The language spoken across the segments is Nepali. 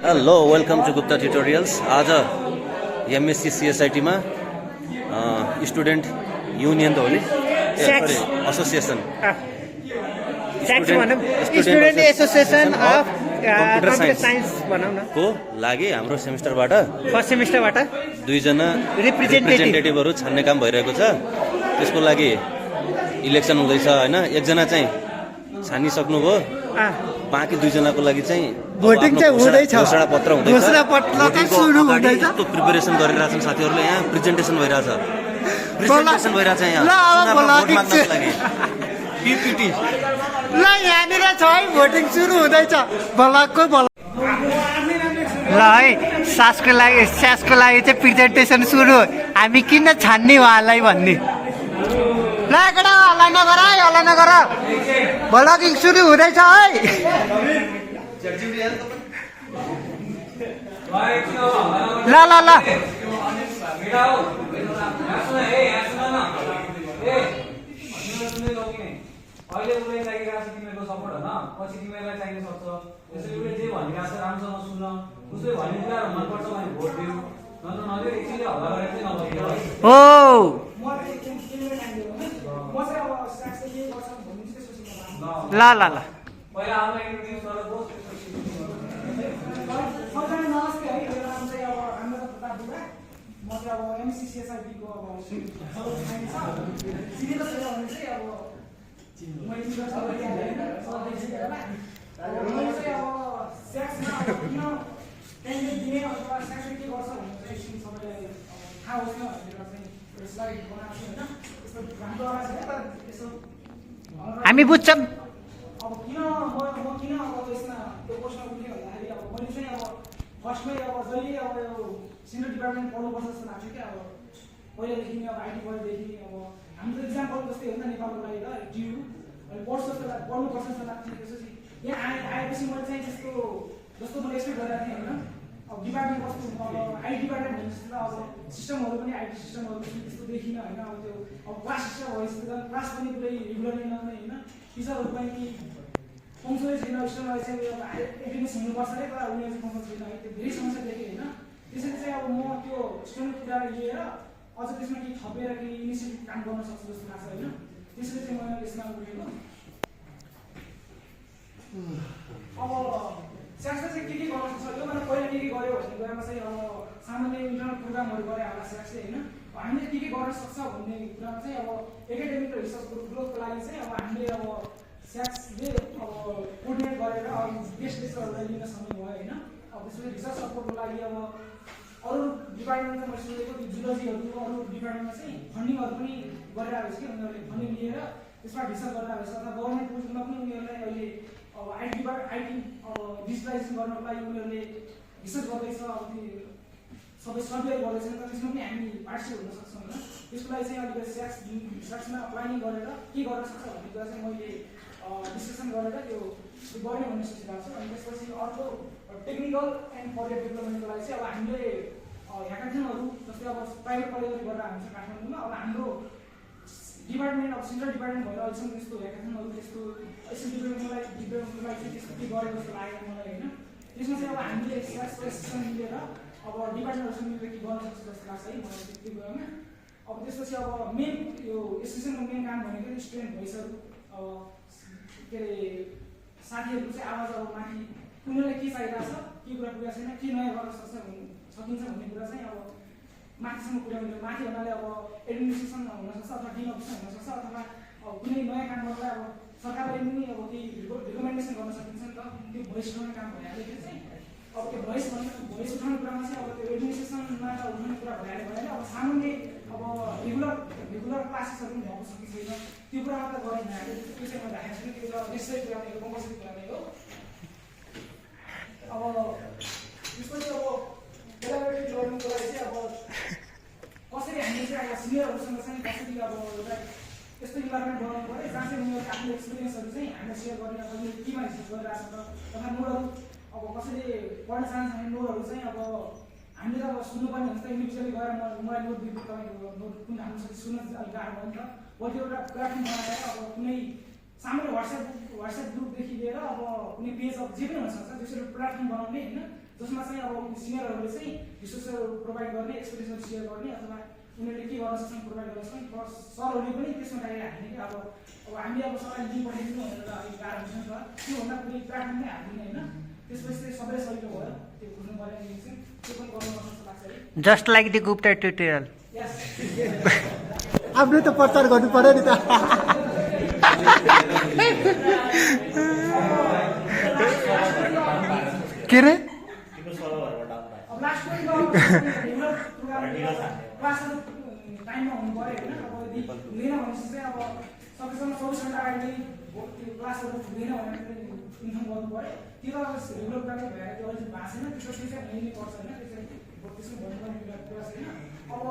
Hello welcome to Gupta tutorials. आज एमएससी सिएसआइटी में स्टूडेंट यूनियन तो हो नि association student association of computer science भनौं न को लागि हाम्रो सेमिस्टरबाट फर्स्ट सेमिस्टरबाट दुईजना रिप्रेजेन्टेटिभहरु छान्ने काम भइरहेको छ। त्यसको लागि इलेक्सन हुँदैछ हैन। एकजना चाहिँ छानिसक्नुभयो, बाँकी दुईजनाको लागि चाहिँ भोटिङ चाहिँ हुँदैछ। घोषणा पत्र हुँदैछ। घोषणा पत्र चाहिँ सुरु हुँदैछ। त्यो प्रिपरेसन गरिरहेछन् साथीहरुले। यहाँ प्रेजेन्टेसन भइरहेछ। प्रेजेन्टेसन भइरहेछ यहाँ भोट माग्नको लागि। पीपीटी ल यहाँनिर छ है, भोटिङ सुरु हुँदैछ। भलाको भला ल है, सासको लागि चाहिँ प्रेजेन्टेसन सुरु। हामी किन छान्ने उहाँलाई भन्ने। ल केटा हल्ला नगर भलाकिङ सुरु हुँदैछ है। ल ल ल अहिले उसले चाहिरहेको छ तिमीहरूको सपोर्ट होइन, पछि तिमीहरूलाई चाहिन सक्छ। त्यसैले उसले जे भनिरहेको छ राम्रोसँग सुन, उसले भन्ने कुराहरू मनपर्छ भने भोट दियो, नत्र नदियो। एकछिनले हल्ला गरेर चाहिँ नभइदियो है। ल ल ल पहिला आमा इन्ट्रोड्युस गरेर बोस नमस्ते है, मेरो नाम चाहिँ अब हाम्रो प्रताप बुढा। म चाहिँ अब एमसीसीएसआईटी को अब सिनियर सेवा हुने चाहिँ अब मैले चाहिँ अब सेक्समा किन क्यान्डिडेट दिने अथवा सेक्सले के गर्छ भनेर चाहिँ सबैलाई थाहा होस् न भनेर चाहिँ यसलाई बनाएको छु होइन। यस्तो हाम्रो आवाज छ तर यसो हामी बुझ्छौँ। अब किन म किन अब यसमा त्यो पोस्टमा उठ्ने भन्दाखेरि अब मैले चाहिँ अब फर्स्टमै अब जहिले अब यो सेन्ट्रल डिपार्टमेन्ट पढ्नुपर्छ जस्तो लाग्छ क्या। अब पहिलादेखि नै अब आइटी पढेदेखि अब हाम्रो इक्जाम्पल जस्तै हो नि त नेपालको लागि त ड्यु अनि पढ्छ जस्तो पढ्नुपर्छ जस्तो लाग्थ्यो। त्यसपछि यहाँ आएपछि मैले चाहिँ जस्तो मैले एक्सपेक्ट गरेको थिएँ होइन। अब डिपार्टमेन्ट कस्तो अब आइटी डिपार्टमेन्ट भने जस्तो अब सिस्टमहरू पनि आइटी सिस्टमहरू त्यस्तो देखिनँ होइन। अब त्यो अब क्लास सिस्टम भएपछि त क्लास पनि पुरै रेगुलरली नहुने होइन। टिचरहरू पनि कि पङ्क्चुअलै छैन, स्टुडेन्टलाई चाहिँ अब एटेन्डेन्स हुनुपर्छ अरे तर उनीहरू चाहिँ पङ्क्चुअल छैन है। त्यो धेरै समस्या देखेँ होइन। त्यसैले चाहिँ अब म त्यो स्टुडेन्टको कुरा लिएर अझ त्यसमा केही थपेर केही इनिसिएटिभ काम गर्न सक्छु जस्तो लाग्छ होइन। त्यसैले चाहिँ मैले यसमा उठेको। अब स्याक्सले चाहिँ के गर्न सक्छ यो भने पहिला के गर्यो भन्ने कुरामा चाहिँ अब सामान्य इन्टरनल प्रोग्रामहरू गरे होला स्याक्सले होइन। हामीले के गर्न सक्छ भन्ने कुरामा चाहिँ अब एकाडेमिक र रिसर्च ग्रोथको लागि चाहिँ अब हामीले अब स्याक्सले अब कोर्डिनेट गरेर अब बेस्ट बेस्टहरूलाई लिन सक्ने भयो होइन। अब त्यसपछि रिसर्च सपोर्टको लागि अब अरू डिपार्टमेन्टमा मैले सुनेको त्यो जुलोजीहरू अरू डिपार्टमेन्टमा चाहिँ फन्डिङहरू पनि गरिरहेको छ कि उनीहरूले फन्डिङ लिएर त्यसमा रिसर्च गरिरहेको छ। अथवा गभर्मेन्ट पोस्टमा पनि उनीहरूलाई अहिले अब आइटी अब डिजिटलाइजेसन गर्नको लागि उनीहरूले रिसर्च गर्दैछ। अब त्यो सबै सर्वे गर्दैछ तर त्यसमा पनि हामी पार्टिसिपेट हुन सक्छौँ होइन। त्यसको लागि चाहिँ अलिकति स्याक्समा प्लानिङ गरेर के गर्न सक्छ भन्ने कुरा चाहिँ मैले डिस्कसन गरेर त्यो गर्ने भन्ने सोचिरहेको छु। अनि त्यसपछि अर्को टेक्निकल एन्ड करियर डेभलपमेन्टको लागि चाहिँ अब हामीले ह्याकाथनहरू जस्तै अब प्राइभेट कलेजहरू गरेर हुन्छ काठमाडौँमा। अब हाम्रो डिपार्टमेन्ट अब सेन्ट्रल डिपार्टमेन्ट भएर अहिलेसम्म त्यस्तो ह्याकाथनहरू त्यस्तो डेभलपमेन्टको लागि चाहिँ त्यस्तो के गरेको जस्तो लागेको मलाई होइन। त्यसमा चाहिँ अब हामीले सेसन मिलेर अब डिपार्टमेन्टहरूसँग मिलेर के गर्न सक्छ जस्तो लाग्छ है मलाई त्यो कुरामा। अब त्यसपछि अब मेन यो एसोसिएसनको मेन काम भनेको स्टुडेन्ट भोइसहरू अब के अरे साथीहरूको चाहिँ आवाज अब माथि उनीहरूलाई के चाहिरहेको छ, के कुरा पुगेको छैन, के नयाँ गर्न सकिन्छ भन्ने कुरा चाहिँ अब माथिसम्म पुर्याउने। माथि भन्नाले अब एडमिनिस्ट्रेसन हुनसक्छ अथवा डिन अफिसर हुनसक्छ अथवा अब कुनै नयाँ काम गर्नलाई अब सरकारले पनि अब केही रिकमेन्डेसन गर्न सकिन्छ नि त। त्यो भोइस उठाउने काम भइहाल्यो चाहिँ अब त्यो भोइस उठाउने कुरामा चाहिँ अब त्यो एडमिनिस्ट्रेसनमा त उठाउने कुरा भइहाल्यो भएन। अब सामान्य अब रेगुलर क्लासेसहरू पनि भएको छ कि छैन त्यो कुरा मात्र गर्ने भइहाल्यो। त्यो चाहिँ मैले राखेको छु। त्यो नेसेसरी कुरा नै हो, कम्पलसरी कुरा नै हो। अब त्यसपछि अब कोलाबोरेटिभ लर्निङको लागि चाहिँ अब कसरी हामीले चाहिँ अब सिनियरहरूसँग चाहिँ कसरी अब एउटा यस्तो इन्भाइरोमेन्ट बनाउनु पऱ्यो जहाँ चाहिँ उनीहरूको आफ्नो एक्सपिरियन्सहरू चाहिँ हामीले सेयर गर्ने अब उनीहरूले केमा रिसर्च गरिरहेको छ तथा नोटहरू अब कसैले पढ्न चाहन्छ भने नोटहरू चाहिँ अब हामीले त अब सुन्नुपर्ने हुन्छ त। इन्डिभिजुअली गएर मलाई नोट दिनु तपाईँको नोट कुन हाम्रो साथी सुन्न अलिक गाह्रो भयो नि त। बरु त्यो एउटा प्लेटफर्म बनाएर अब कुनै सामान्य व्हाट्सएप ग्रुपदेखि लिएर अब कुनै पेज अब जे पनि हुनसक्छ त्यसरी प्लेटफर्म बनाउने होइन। जसमा चाहिँ अब सिनियरहरूले चाहिँ रिसोर्सहरू प्रोभाइड गर्ने, एक्सपिरियन्सहरू सेयर गर्ने अथवा उनीहरूले के गर्न सक्छन् प्रोभाइड गर्न सक्छन्, प्लस सरहरूले पनि त्यसमा टाइगर हाल्ने कि अब हामीले अब सरलाई लिङ्क पठाइदिनु भनेर अलिक गाह्रो हुन्छ नि त, त्योभन्दा कुनै प्लेटफर्ममै हालिदिने होइन। त्यसपछि चाहिँ सबैले सजिलो भयो त्यो बुझ्नु पर्ने चाहिँ त्यो पनि गर्नुपर्छ जस्तो लाग्छ है। Just like the Gupta tutorial यस आफ्नो त प्रचार गर्नु पर्यो नि त। के रे अब लास्ट पोइन्टमा क्लासहरू टाइममा हुनु पऱ्यो होइन। अब यदि हुँदैन भनेपछि चाहिँ अब सकेसम्म 24 घन्टा अगाडि त्यो क्लासहरू हुँदैन भनेर इन्फर्म गर्नु पऱ्यो। त्यो त रेगुलर प्रोग्रामै भएर त्यो अलिक भएको छैन, त्यसपछि चाहिँ हुनै पर्छ होइन। त्यसो भन्नुपर्ने कुरा छैन। अब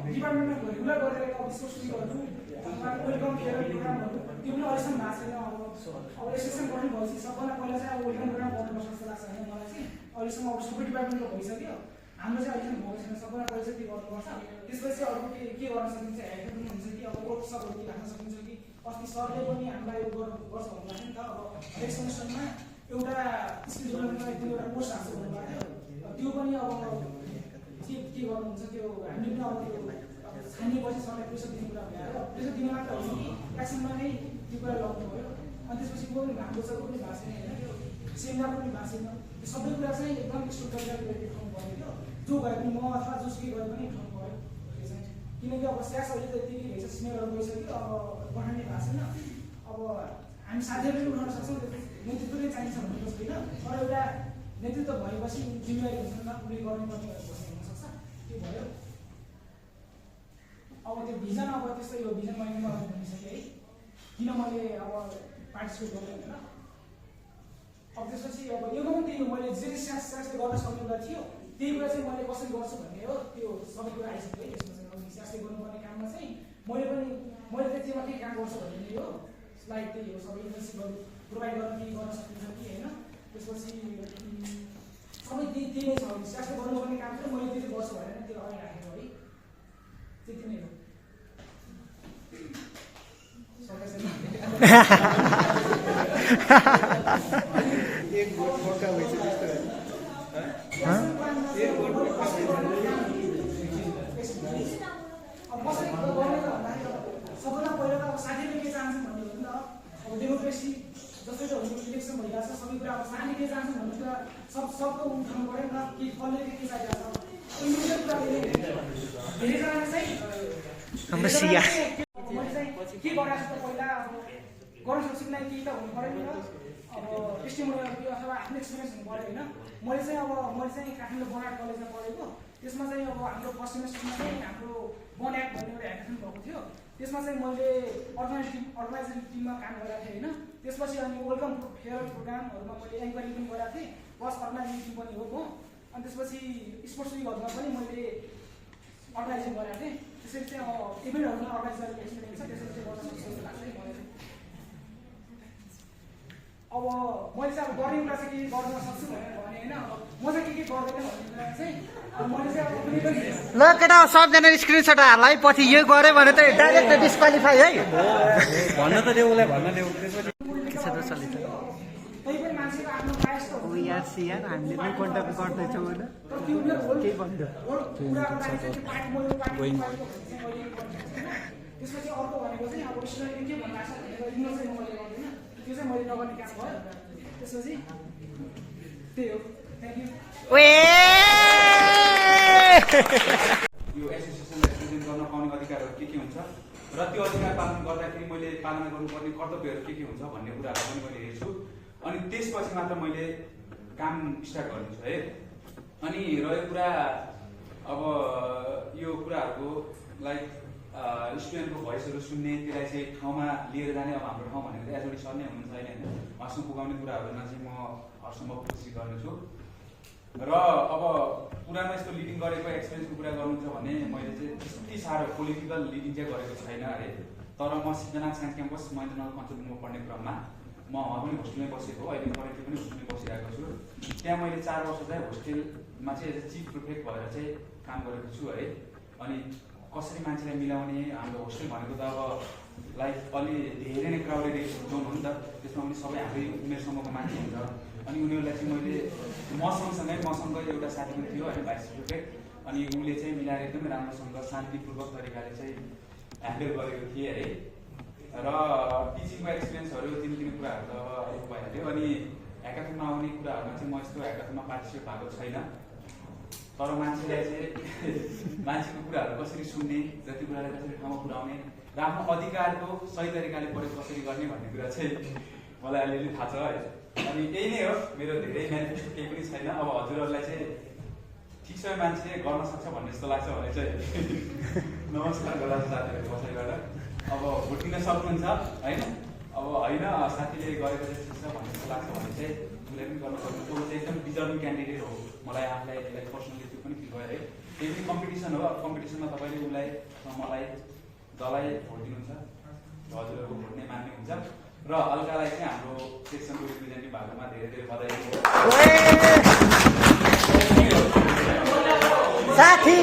डिपार्टमेन्टमा रेगुलर गरेर अब स्पोर्ट्सहरू वेलकम फेयर प्रोग्रामहरू त्यो पनि अहिलेसम्म भएको छैन। अब एसोसिएसन गर्नु भएपछि सबभन्दा पहिला चाहिँ अब वेलकम प्रोग्राम गर्नुपर्छ जस्तो लाग्छ होइन मलाई चाहिँ। अहिलेसम्म अब सबै डिपार्टमेन्टको भइसक्यो, हाम्रो चाहिँ अहिलेसम्म भएको छैन। सबभन्दा पहिला चाहिँ त्यो गर्नुपर्छ। त्यसपछि अरू के गर्न सकिन्छ, हेल्प हुन्छ कि अब वर्कसपहरू राख्न सकिन्छ कि अस्ति सरले पनि हामीलाई यो गर्नुपर्छ भन्नुभएको थियो नि त। अब हरेक सेमेस्टरमा एउटा स्किल डेभलपमेन्टमा एकदम एउटा कोर्स हाल्छ भन्नुभएको थियो। त्यो पनि अब के गर्नुहुन्छ त्यो हामीले पनि अब त्यो छानिएपछि सरलाई प्रेसर दिने कुरा भयो। प्रेसर दिने मात्र होइन कि एक्सनमा नै त्यो कुरा लगाउनु भयो। अनि त्यसपछि को पनि हाम्रो छ, को पनि भएको छैन होइन। त्यो सेमिनार पनि भएको छैन। त्यो सबै कुरा चाहिँ एकदम स्ट्रक्चर गरेर उठाउनु पऱ्यो क्या। जो भए पनि म अथवा जोसुकै गरे पनि उठाउनु पऱ्यो त्यो चाहिँ। किनकि अब स्यास अहिले त यति रहेछ, सिनियरहरू गइसक्यो, अब पठाउने भएको छैन। अब हामी साथीहरूले पनि उठाउन सक्छौँ, नेतृत्व नै चाहिन्छ भन्ने छैन। तर एउटा नेतृत्व भएपछि जिम्मेवारी हुन्छ नि त, उसले गर्नुपर्ने हुनसक्छ, त्यो भयो। अब त्यो भिजन अब त्यस्तो यो भिजन मैले भनिसकेँ है, किन मैले अब पार्टिसिपेट गरेँ होइन। अब त्यसपछि अब यो पनि त्यही हो, मैले जे स्यासले गर्न सक्ने कुरा थियो त्यही कुरा चाहिँ मैले कसरी गर्छु भन्ने हो। त्यो सबै कुरा आइसक्यो है। यसमा चाहिँ स्यासले गर्नुपर्ने काममा चाहिँ मैले त्यतिमा के काम गर्छु भन्ने हो। लाइक त्यही हो, सबै इन्टर्नसिपहरू प्रोभाइड गर्न के गर्न सकिन्छ कि होइन। त्यसपछि सबै त्यही नै छ। स्यासले गर्नुपर्ने काम चाहिँ मैले त्यति गर्छु भनेर त्यो अगाडि राखेको है, त्यति नै हो। सबभन्दा पहिला त अब साथीले के चाहन्छन् भन्ने हो नि त। अब डेमोक्रेसी जस्तै त हुन्छ, इलेक्सन भइरहेको छ, सबै कुरा अब साथीले के चाहन्छन् भन्ने कुरा सबको उठाउनु पऱ्यो नि त। के कसले के चाहिरहेको छ इन्डिभिजुअल कुरा धेरैजनाले चाहिँ मैले चाहिँ के गराएको छु त पहिला अब गर्न सक्छु कि केही त हुनु पऱ्यो नि त। अब टेस्टिमोनियल अथवा आफ्नो एक्सपिरियन्स हुनु पऱ्यो होइन। मैले चाहिँ काठमाडौँ बनाट कलेजमा पढेको। त्यसमा चाहिँ अब हाम्रो फर्स्ट सेमेस्टरमा चाहिँ हाम्रो वन एक्ट भन्ने एउटा ह्याकाथन भएको थियो। त्यसमा चाहिँ मैले अर्गनाइजेसन टिममा काम गरेको थिएँ होइन। त्यसपछि अनि वेलकम फेयर प्रोग्रामहरूमा मैले एङ्करिङ पनि गरेको थिएँ, प्लस अर्गनाइजिङ टिम पनि हो म। अनि त्यसपछि स्पोर्ट्स विकहरूमा पनि मैले अर्गनाइजिङ गरेको थिएँ। त्यसरी चाहिँ अब इभेन्टहरूमा अर्गनाइज गरेको एक्सपिरियन्स छ, त्यसरी चाहिँ गर्न सक्छु जस्तो लाग्छ है मलाई चाहिँ। अब मैले चाहिँ अब गर्ने कुरा चाहिँ के गर्न सक्छु भनेर भने होइन। अब म चाहिँ के गर्दैन भन्ने कुरा चाहिँ अब मैले चाहिँ अब कुनै पनि ल केटा सबजना स्क्रिनसट हाल है, पछि यो गऱ्यो भने त डाइरेक्ट डिस्क्वालिफाई है। भन्न त देऊ, उसलाई भन्न देऊ। त्यसपछि तै पनि मान्छेको आफ्नो प्रायस त ओ यार सियार हामीले नै कन्ट्याक्ट गर्दैछौँ होइन। तर त्यो के भन्यो त्यसपछि अर्को भनेको चाहिँ अब स्टुडेन्टले के भनिरहेको छ भनेर इग्नोर चाहिँ मैले गर्दैन, त्यो चाहिँ मैले नगर्ने काम भयो। त्यसपछि त्यही हो। Thank you. यो एसोसिएसनलाई प्रेजेन्ट गर्न पाउने अधिकारहरू के हुन्छ र त्यो अधिकार पालन गर्दाखेरि मैले पालना गर्नुपर्ने कर्तव्यहरू के हुन्छ भन्ने कुराहरू पनि मैले हेर्छु। अनि त्यसपछि मात्र मैले काम स्टार्ट गरिदिन्छु है। अनि रह्यो कुरा अब यो कुराहरूको लाइक स्टुडेन्टको भोइसहरू सुन्ने, त्यसलाई चाहिँ ठाउँमा लिएर जाने। अब हाम्रो ठाउँ भनेको एचओडी सर नै हुनुहुन्छ होइन, हर्षमा पुगाउने कुराहरूमा चाहिँ म हरसम्भव कोसिस गर्नेछु। र अब पुरानो यस्तो लिडिङ गरेको एक्सपिरियन्सको कुरा गर्नु छ भने मैले चाहिँ त्यति साह्रो पोलिटिकल लिडिङ चाहिँ गरेको छैन अरे। तर म सिद्धनाथ साइन्स क्याम्पस महेन्द्रनगर कञ्चनपुरमा पढ्ने क्रममा म वहाँ पनि होस्टेलमै बसेको, अहिले करेन्टली पनि होस्टेलमै बसिरहेको छु। त्यहाँ मैले 4 वर्ष चाहिँ होस्टेलमा चाहिँ एज अ चिफ प्रिफेक्ट भएर चाहिँ काम गरेको छु है। अनि कसरी मान्छेलाई मिलाउने, हाम्रो होस्टेल भनेको त अब लाइक अलि धेरै नै क्राउडेड जोन हो नि त, त्यसमा पनि सबै हाम्रै उमेर समूहको मान्छे हुन्छ। अनि उनीहरूलाई चाहिँ मैले मसँग एउटा साथी पनि थियो होइन भाइस प्रिफेक्ट अनि उसले चाहिँ मिलाएर एकदमै राम्रोसँग शान्तिपूर्वक तरिकाले चाहिँ ह्यान्डल गरेको थिएँ है र टिचिङको एक्सपिरियन्सहरू तिन कुराहरू त अब भइहाल्यो अनि ह्याकाथनमा आउने कुराहरूमा चाहिँ म यस्तो ह्याकाथनमा पार्टिसिपेट भएको छैन तर मान्छेलाई चाहिँ मान्छेको कुराहरू कसरी सुन्ने जति कुरालाई कसरी ठाउँमा पुर्याउने र आफ्नो अधिकारको सही तरिकाले प्रयोग कसरी गर्ने भन्ने कुरा चाहिँ मलाई अलिअलि थाहा छ है अनि यही नै हो मेरो धेरै म्यानिफेस्टो केही पनि छैन अब हजुरहरूलाई चाहिँ ठिक छ मान्छे गर्न सक्छ भन्ने जस्तो लाग्छ भने चाहिँ नमस्कार गर्दा साथीहरू कसैबाट अब भोट दिन सक्नुहुन्छ होइन अब होइन साथीले गरेको चाहिँ ठिक छ भन्ने जस्तो लाग्छ भने चाहिँ उसले पनि गर्न सक्नुहुन्छ ऊ चाहिँ एकदम डिजर्भिङ क्यान्डिडेट हो मलाई आफूलाई पर्सनली त्यो पनि फिल भयो है त्यही पनि कम्पिटिसन हो अब कम्पिटिसनमा तपाईँले उसलाई मलाई दललाई भोट दिनुहुन्छ हजुरहरूको भोट नै मान्ने हुन्छ र अल्कालाई चाहिँ हाम्रो सेक्सनको रिप्रेजेन्टेटिभ भएकोमा धेरै बधाई साथी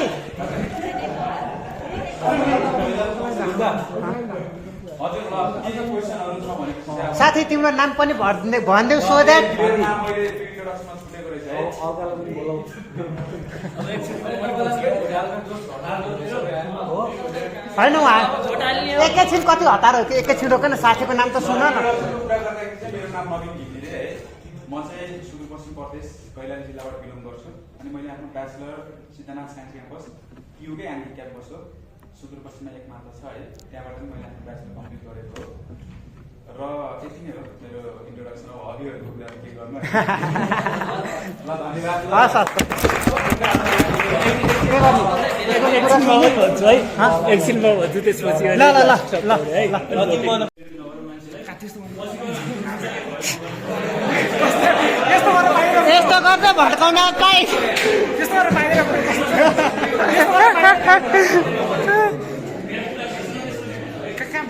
हजुर ल के के क्वेसनहरू छ भनेपछि साथी तिम्रो नाम पनि भनिदेऊ सो द्याट मेरो नाम मैले इन्ट्रोडक्सनमा छुटेको रहेछ है होइन उहाँ एकैछिन कति हतार हो कि एकैछिन रोक न साथीको नाम त सुन न कुरा गर्दाखेरि चाहिँ मेरो नाम नवीन घिमिरे है म चाहिँ सुदूरपश्चिम प्रदेश कैलाली जिल्लाबाट बिलोङ गर्छु अनि मैले आफ्नो ब्याचलर सिद्धनाथ साइन्स क्याम्पस युकै एन्टी क्याम्पस हो सुदूरपश्चिममा एक मात्र छ है त्यहाँबाट पनि मैले आफ्नो ब्याचलर कम्प्लिट गरेको हो र यति नै हो मेरो इन्ट्रोडक्सन अब हबीहरूको कुरा के गर्नु ल धन्यवाद एकछिनमा भन्छु त्यसपछि ल ल ल ल यस्तो गर्दा भड्काउन पाइ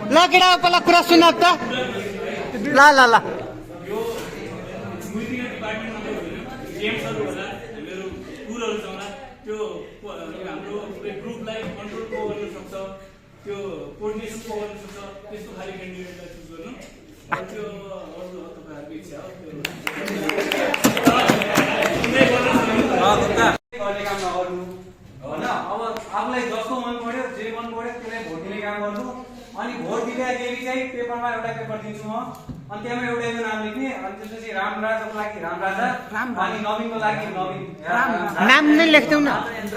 ल केटा पहिला कुरा सुन त ल ल ल त्यो हाम्रो ग्रुपलाई कन्ट्रोल को गर्न सक्छ त्यो कोर्डिनेसन को गर्न सक्छ त्यस्तो खाले क्यान्डिडेटलाई चुज गर्नु त्यो अरू तपाईँहरूको इच्छा हो त्यो गर्ने काम नगर्नु होइन अब आफूलाई जस्तो मन पर्यो जे मन पर्यो त्यसलाई भोट दिने काम गर्नु अनि भोट दिँदाखेरि चाहिँ पेपरमा एउटा पेपर दिन्छु म अनि त्यहाँमा एउटैको नाम लेख्ने अनि त्यसपछि रामराजाको लागि रामराजा अनि नवीनको लागि नवीन नाम नै लेख्दैौ न अनि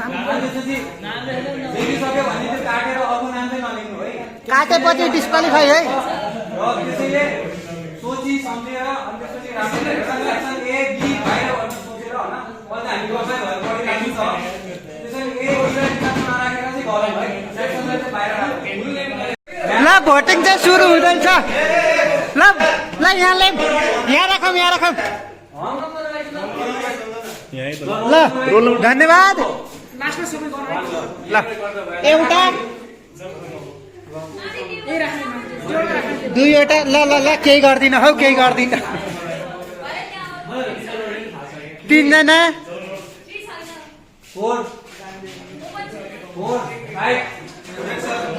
त्यसपछि लेखिसक्यो भने चाहिँ काटेर अर्को नाम चाहिँ नलेख्नु है काटेपछि डिस्क्वालिफाई है र त्यसैले सोची सम्झेर अनि त्यसपछि राम्रो ए बी बाहिर भन्ने सोचेर होइन अहिले हामी कसै भएर पढिरहेको छ त्यसैले ए नराखेर चाहिँ घर है सेक्सनलाई चाहिँ बाहिर राख्नु ल भोटिङ चाहिँ सुरु हुँदैछ ल ल यहाँ राखौँ ल धन्यवाद ल एउटा दुईवटा ल ल ल केही गर्दिन हौ केही गर्दिन तिनजना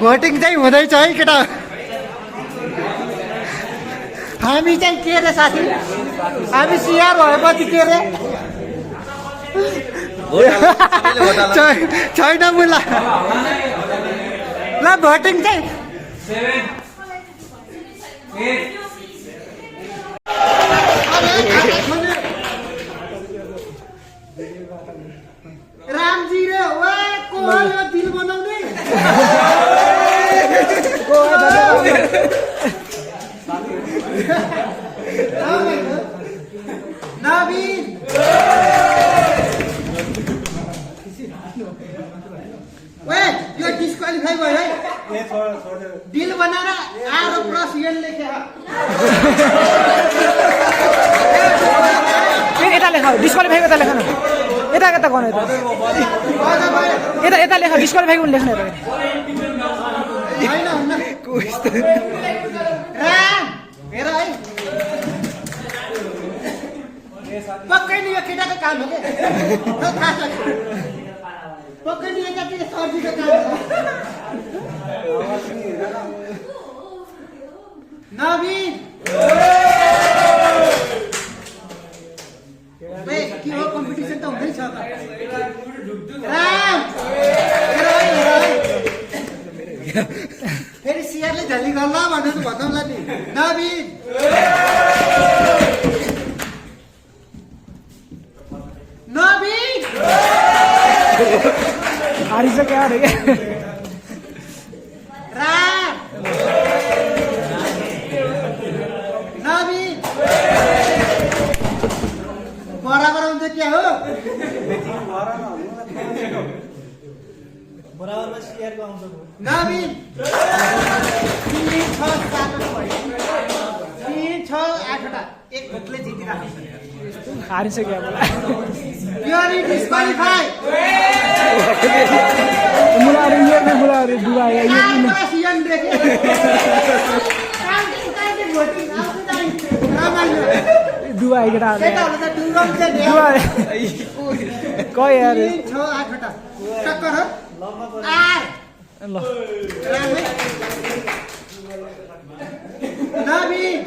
भोटिङ चाहिँ हुँदैछ है केटा हामी चाहिँ के रे साथी हामी सिआर भएपछि के रे छैन मुला ल भोटिङ चाहिँ 7 8 रामजी रे वा को यो दिल बनाउने नवीन वे यो डिस्क्वालिफाई भयो है दिल बनाएर आरो प्लस एन लेखे यता लेख डिस्क्वालिफाई यता लेख न यता यता गर्नु यता यता लेख डिस्क्वालिफाई पनि लेख्नु राम हेर है पक्कै नि यो केटाको काम हो क्या थाहा छ पक्कै नि यतातिर सर्जीको काम हो नवीन के हो कम्पिटिसन त हुँदैछ फेरि सिआरले झल्ली गर्ला भनेर भनौँला नि नवीन नवीन हारिसक्यो अरे राम नवीन बराबर हुन्छ क्या हो बराबरमा सिआरको आउँछ नवीन 3, 6, 7 भयो 3, 6, 8 वटा एक भोटले जितिरहेको हारिसक्यो प्योरली डिस्क्वालिफाई मुलाहरू यो मुलाहरू डुबायो यो सिएन देखे काउन्टिङ भोटिङ आउँछ रमाइलो डुबायो केटाहरू केटाहरु त डुबाउँछ नि डुबायो कही यार 3, 6, 8 वटा टक्कर हो आर ल रामै नवीन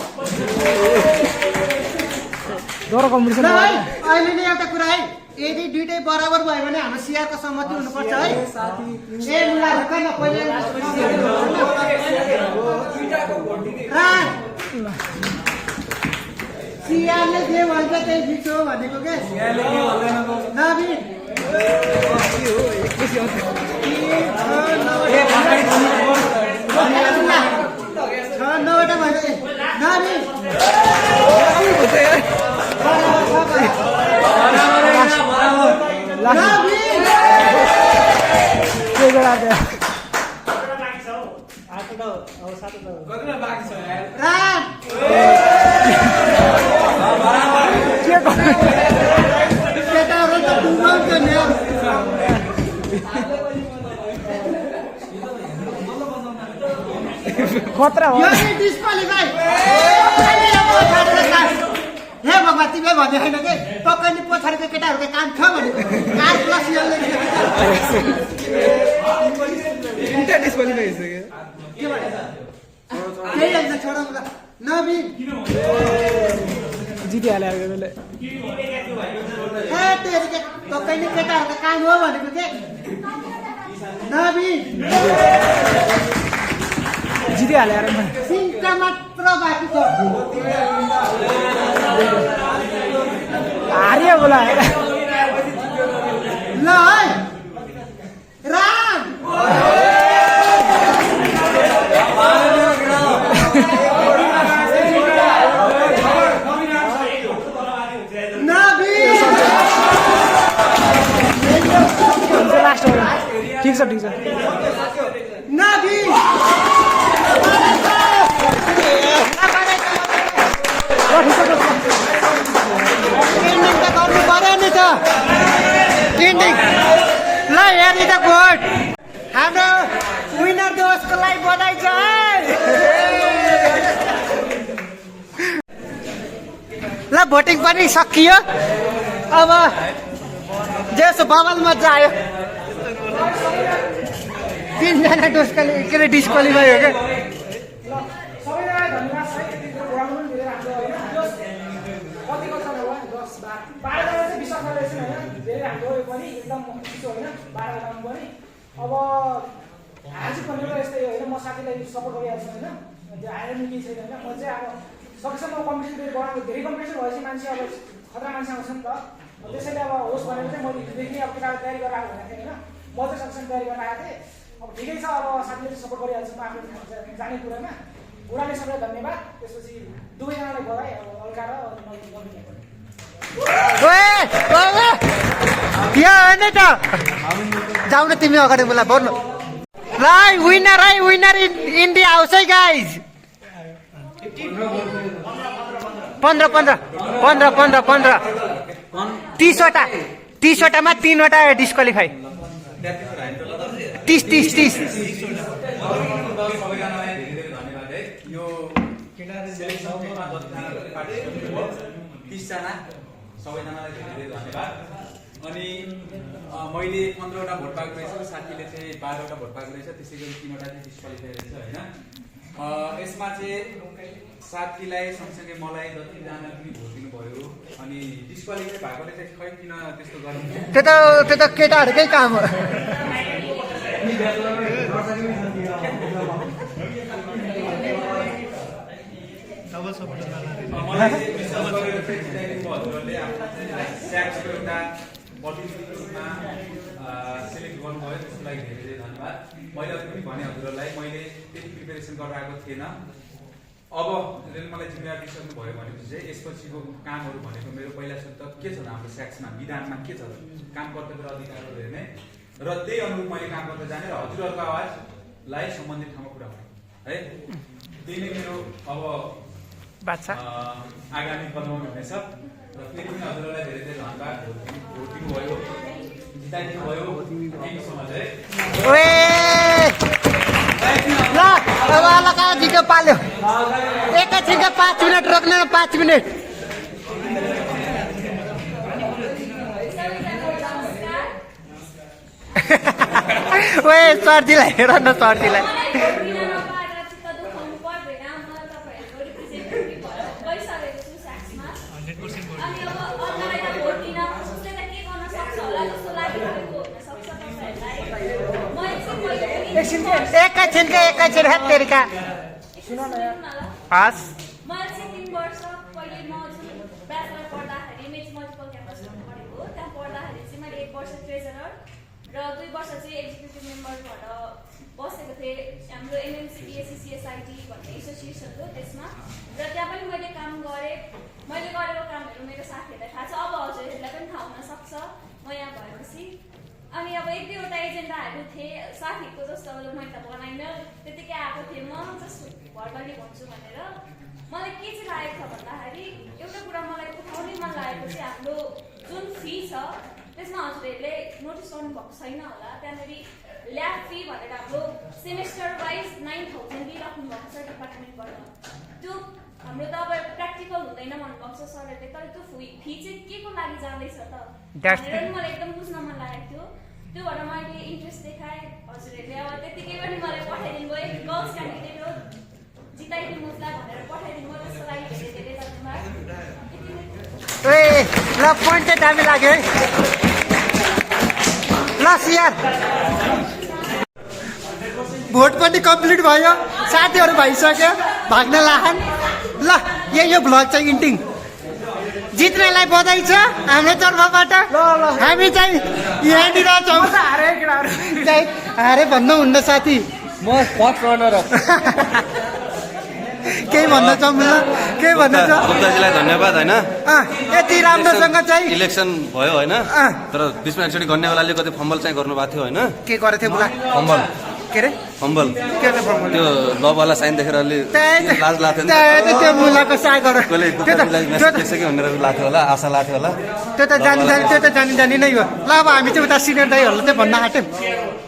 दोहोरो कम्पिटिसन ल है अहिले नै एउटा कुरा है यदि दुईटै बराबर भयो भने हाम्रो सिआरको सहमति हुनुपर्छ है ए मुलाहरू कहाँ पहिले सिआरले जे भन्छ त्यही फिक्स हो भनेको के नवीन खतरा हो डिस्क्वालिफाई हे भगवान् तिमीले भने होइन के पक्कै नि पछाडिको केटाहरूको काम छ भनेको आर प्लस यसले डिस्क्वालिफाई भइसक्यो के भनेको त्यही लाग्छ छोडौँला नवीन जितिहाल्यो त्यसले ए तेरिके पक्कै नि केटाहरूको काम हो भनेको के नवीन जितिहाल्यो अरे सिङ्का मात्र बाँकी छ हारियो बोला ल है राम नवीन लास्ट ठिक छ नवीन एन्डिङ त गर्नु पर्यो नि त एन्डिङ ल हेर्ने त भोट हाम्रो विनर दोस्तको लागि बधाई छ ल भोटिङ पनि सकियो अब जेसो बवाल मजा आयो 3 जना डोस्काले के अरे डिस्क्वालिफाई हो क्या सबैजनालाई धन्यवाद छ यतिको प्रोग्राम पनि धेरै राम्रो होइन कति कक्षा होला 10 12 जना चाहिँ विश्वास गरेको छैन होइन धेरै राम्रो यो पनि एकदम चिसो होइन 12 जना पनि अब आज पनि एउटा यस्तै होइन म साथीलाई सपोर्ट गरिरहेको छु होइन त्यो आएर नि केही छैन होइन म चाहिँ अब सकेसम्म कम्पिटिसन बढाउनु धेरै कम्पिटिसन भएपछि मान्छे अब खतरा मान्छे आउँछ नि त त्यसैले अब होस् भनेर चाहिँ मैले हिजोदेखि अब केटाहरू तयारी गरेर आएको भनेको थिएँ होइन म चाहिँ सकेसम्म तयारी गरेर आएको थिएँ अब ठिकै छ अब साथीले चाहिँ सपोर्ट गरिहाल्छु म आफ्नो जाने कुरामा बुढाले सबैलाई धन्यवाद त्यसपछि दुवैजनालाई बधाई अब अल्का र होइन त जाऊ न तिमी अगाडि मलाई बोल्नु ल विनर इन्डिया आउँछ है गाइज 15 30 वटामा 3 वटा डिस्क्वालिफाई 30 सबैजनालाई धेरै धेरै धन्यवाद है यो सेलेक्सनमा जतिजना पार्टिसिपेट भयो 30 जना सबैजनालाई धेरै धेरै धन्यवाद अनि मैले 15 वटा भोट पाएको रहेछ साथीले चाहिँ 12 वटा भोट पाएको रहेछ त्यसैगरी 3 वटा चाहिँ डिस्क्वालिफाई रहेछ हैन यसमा चाहिँ साथीलाई सँगसँगै मलाई जतिजना पनि भोट दिनुभयो अनि डिस्क्वालिफाई भएकोले चाहिँ खै किन त्यस्तो गर्नु त्यो त केटाहरूकै काम हो। मलाई चाहिँ विश्वास गरेर चाहिँ जिताइदिनु हजुरहरूले आफ्नो स्याक्सको एउटा प्रतिनिधिको रूपमा सेलेक्ट गर्नुभयो त्यसको लागि धेरै धेरै धन्यवाद। मैले अघि पनि भने हजुरहरूलाई मैले त्यति प्रिपेरेसन गरेर आएको थिएन। अब मलाई जिम्मेवार दिइसक्नु भयो भनेपछि चाहिँ यसपछिको कामहरू भनेको मेरो पहिला सुरु त के छ हाम्रो स्याक्समा विधानमा के छ काम कर्तव्य र अधिकारहरू हेर्ने र त्यही अनुरूप मैले काम गर्दै जाने र हजुरहरूको आवाजलाई सम्बन्धित ठाउँमा पुर्याउने है त्यही नै मेरो अब आगामी कदमहरू हुनेछ र फेरि पनि हजुरहरूलाई धेरै धेरै धन्यवाद भोट दिनुभयो जिताइदिनु भयो थ्याङ्क यू सो मच है। ल अब अलकाजीको पाल्यो एकैछिनको 5 मिनट रोक्ने 5 मिनट। ओए सर्जीलाई हेर न सर्जीलाई। एकैछिन हत्तेरिका पास मैले चाहिँ 3 वर्ष पहिले म जुन ब्याचलर पढ्दाखेरि मेच मल्टिपल क्याम्पसमा पढेको त्यहाँ पढ्दाखेरि चाहिँ मैले 1 वर्ष ट्रेजरर र 2 वर्ष चाहिँ एक्जिक्युटिभ मेम्बर भएर बसेको थिएँ हाम्रो एमएमसिपिएससी सिएसआइटी भन्ने एसोसिएसन हो त्यसमा र त्यहाँ पनि मैले काम गरेँ। मैले गरेको कामहरू मेरो साथीहरूलाई थाहा छ, अब हजुरहरूलाई पनि थाहा हुनसक्छ म यहाँ भएपछि। अनि अब 1-2वटा एजेन्डाहरू थिए साथीको जस्तो अब मैले त बनाइनँ त्यतिकै आएको थिएँ म जस्ट भर्बली भन्छु भनेर। मलाई के चाहिँ लागेको छ भन्दाखेरि एउटा कुरा मलाई उठाउनै मन लागेको चाहिँ हाम्रो जुन फी छ त्यसमा हजुरहरूले नोटिस गर्नुभएको छैन होला। त्यहाँनिर ल्याब फी भनेर हाम्रो सेमेस्टर वाइज 9,000 दिइराख्नु भएको छ डिपार्टमेन्टबाट। त्यो हाम्रो त अब प्र्याक्टिकल हुँदैन भन्नुभएको छ सरहरूले, तर त्यो फी चाहिँ के को लागि जाँदैछ त भनेर मलाई एकदम बुझ्न मन लागेको थियो। त्यो भएर मैले इन्ट्रेस्ट देखाएँ। हजुरहरूले अब त्यतिकै पनि मलाई पठाइदिनु भयो गर्ल्स क्यान्डिडेट हो जिताइदिनुहोस् भनेर पठाइदिनु भयो, त्यसको लागि धेरै धेरै धन्यवाद। ल पोइन्ट चाहिँ दामी लाग्यो है। ल सियार भोट पनि कम्प्लिट भयो, साथीहरू भइसक्यो, भाग्न लाहन। ल यो भ्लग चाहिँ इन्टिङ जित्नेलाई बधाई छ हाम्रो तर्फबाट। हामी चाहिँ यहाँनिर छौँ। हारे भन्नुहुन्न साथी, म फर्स्ट रनर अप। केही भन्न चाहँ के भन्न चाहँ गुप्ताजीलाई धन्यवाद होइन। यति राम्रोसँग चाहिँ इलेक्सन भयो होइन, तर बिचमा एकचोटि गन्नेवालाले कति फम्बल चाहिँ गर्नुभएको थियो होइन। के गरेको थियो बुला फम्बल के अरे फम्बल के अरे फम्बल त्यो लबवाला साइन देखेर अलि लाज लाग्थ्यो नि। त्यो मुलाको सागर कसले गुप्ताजीलाई मेसेज देख्छ कि भनेर लाग्थ्यो होला, आशा लाग्थ्यो होला। त्यो त जानी नै हो। ल अब हामी चाहिँ उता सिनियर दाइहरूलाई चाहिँ भन्न आँट्यौँ।